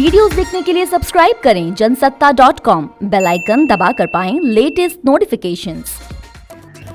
Videos देखने के लिए सब्सक्राइब करें जनसत्ता.com, बेल आइकन दबाकर पाएं लेटेस्ट नोटिफिकेशंस।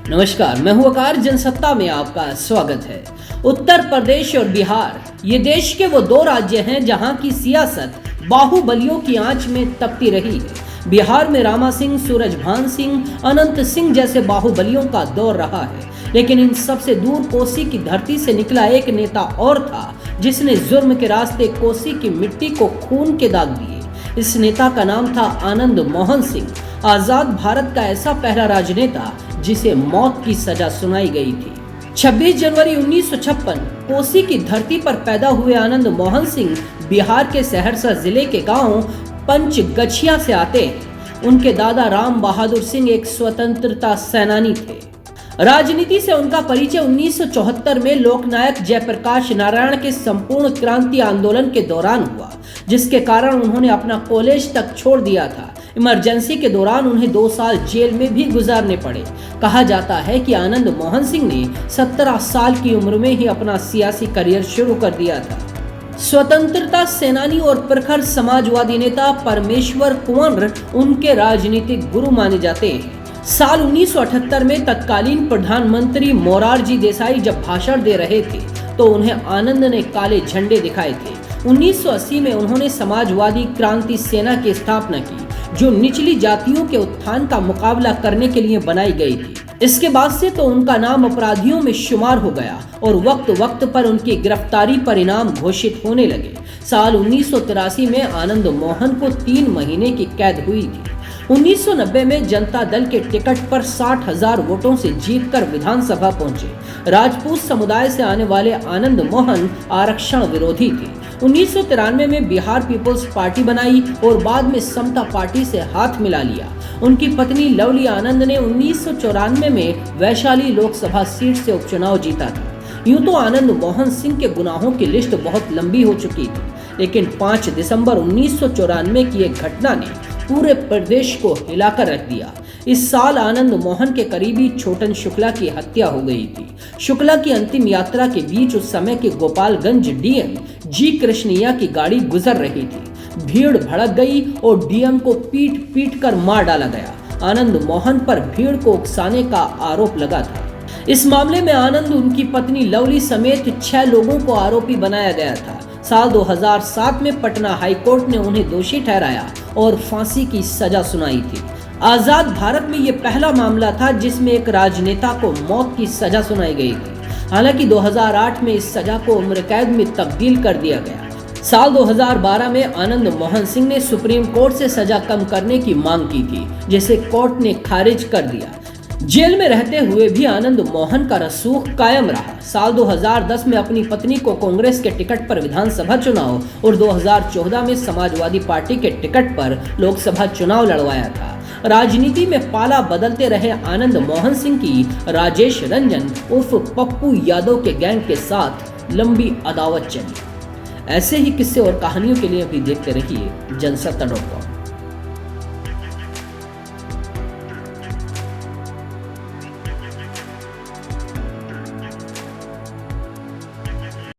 नमस्कार, मैं हूं वकार। जनसत्ता में आपका स्वागत है। उत्तर प्रदेश और बिहार ये देश के वो दो राज्य हैं जहां की सियासत बाहुबलियों की आंच में तपती रही है। बिहार में रामा सिंह, सूरजभान सिंह, अनंत सिंह जैसे बाहुबलियों का दौर रहा है, लेकिन इन सबसे दूर कोसी की धरती से निकला एक नेता और था जिसने जुर्म के रास्ते कोसी की मिट्टी को खून के दाग दिए। इस नेता का नाम था आनंद मोहन सिंह, आजाद भारत का ऐसा पहला राजनेता जिसे मौत की सजा सुनाई गई थी। 26 जनवरी 1956 कोसी की धरती पर पैदा हुए आनंद मोहन सिंह बिहार के सहरसा जिले के गांव पंचगछिया से आते हैं। उनके दादा राम बहादुर सिंह एक स्वतंत्रता सेनानी थे। राजनीति से उनका परिचय 1974 में लोकनायक जयप्रकाश नारायण के संपूर्ण क्रांति आंदोलन के दौरान हुआ, जिसके कारण उन्होंने अपना कॉलेज तक छोड़ दिया था। इमरजेंसी के दौरान उन्हें 2 साल जेल में भी गुजारने पड़े। कहा जाता है कि आनंद मोहन सिंह ने 17 साल की उम्र में ही अपना सियासी करियर शुरू कर दिया था। स्वतंत्रता सेनानी और प्रखर समाजवादी नेता परमेश्वर कुंवर उनके राजनीतिक गुरु माने जाते हैं। साल 1978 में तत्कालीन प्रधानमंत्री मोरारजी देसाई जब भाषण दे रहे थे तो उन्हें आनंद ने काले झंडे दिखाए थे। 1980 में उन्होंने समाजवादी क्रांति सेना की स्थापना की, जो निचली जातियों के उत्थान का मुकाबला करने के लिए बनाई गई थी। इसके बाद से तो उनका नाम अपराधियों में शुमार हो गया और वक्त वक्त पर उनकी गिरफ्तारी परिणाम घोषित होने लगे। साल 1983 में आनंद मोहन को 3 महीने की कैद हुई थी। 1990 में जनता दल के टिकट पर 60,000 वोटों से जीतकर विधानसभा पहुंचे। राजपूत समुदाय से आने वाले आनंद मोहन आरक्षण विरोधी थे। 1993 में बिहार पीपुल्स पार्टी बनाई और बाद में समता पार्टी से हाथ मिला लिया। उनकी पत्नी लवली आनंद ने 1994 में वैशाली लोकसभा सीट से उपचुनाव जीता था। यूं तो आनंद मोहन सिंह के गुनाहों की लिस्ट बहुत लंबी हो चुकी थी, लेकिन 5 दिसंबर 1994 की एक घटना ने पूरे प्रदेश को हिलाकर रख दिया। इस साल आनंद मोहन के करीबी छोटन शुक्ला की हत्या हो गई थी। शुक्ला की अंतिम यात्रा के बीच उस समय के गोपालगंज डीएम जी कृष्णैया की गाड़ी गुजर रही थी। भीड़ भड़क गई और डीएम को पीट पीट कर मार डाला गया। आनंद मोहन पर भीड़ को उकसाने का आरोप लगा था। इस मामले में आनंद, उनकी पत्नी लवली समेत 6 लोगों को आरोपी बनाया गया था। साल 2007 में पटना हाईकोर्ट ने उन्हें दोषी ठहराया और फांसी की सजा सुनाई थी। आजाद भारत में ये पहला मामला था जिसमें एक राजनेता को मौत की सजा सुनाई गई थी। हालांकि 2008 में इस सजा को उम्र कैद में तब्दील कर दिया गया। साल 2012 में आनंद मोहन सिंह ने सुप्रीम कोर्ट से सजा कम करने की मांग की थी, जिसे कोर्ट ने खारिज कर दिया। जेल में रहते हुए भी आनंद मोहन का रसूख कायम रहा। साल 2010 में अपनी पत्नी को कांग्रेस के टिकट पर विधानसभा चुनाव और 2014 में समाजवादी पार्टी के टिकट पर लोकसभा चुनाव लड़वाया था। राजनीति में पाला बदलते रहे आनंद मोहन सिंह की राजेश रंजन उर्फ पप्पू यादव के गैंग के साथ लंबी अदावत चली। ऐसे ही किस्से और कहानियों के लिए भी देखते रहिए जनसत्ता.com।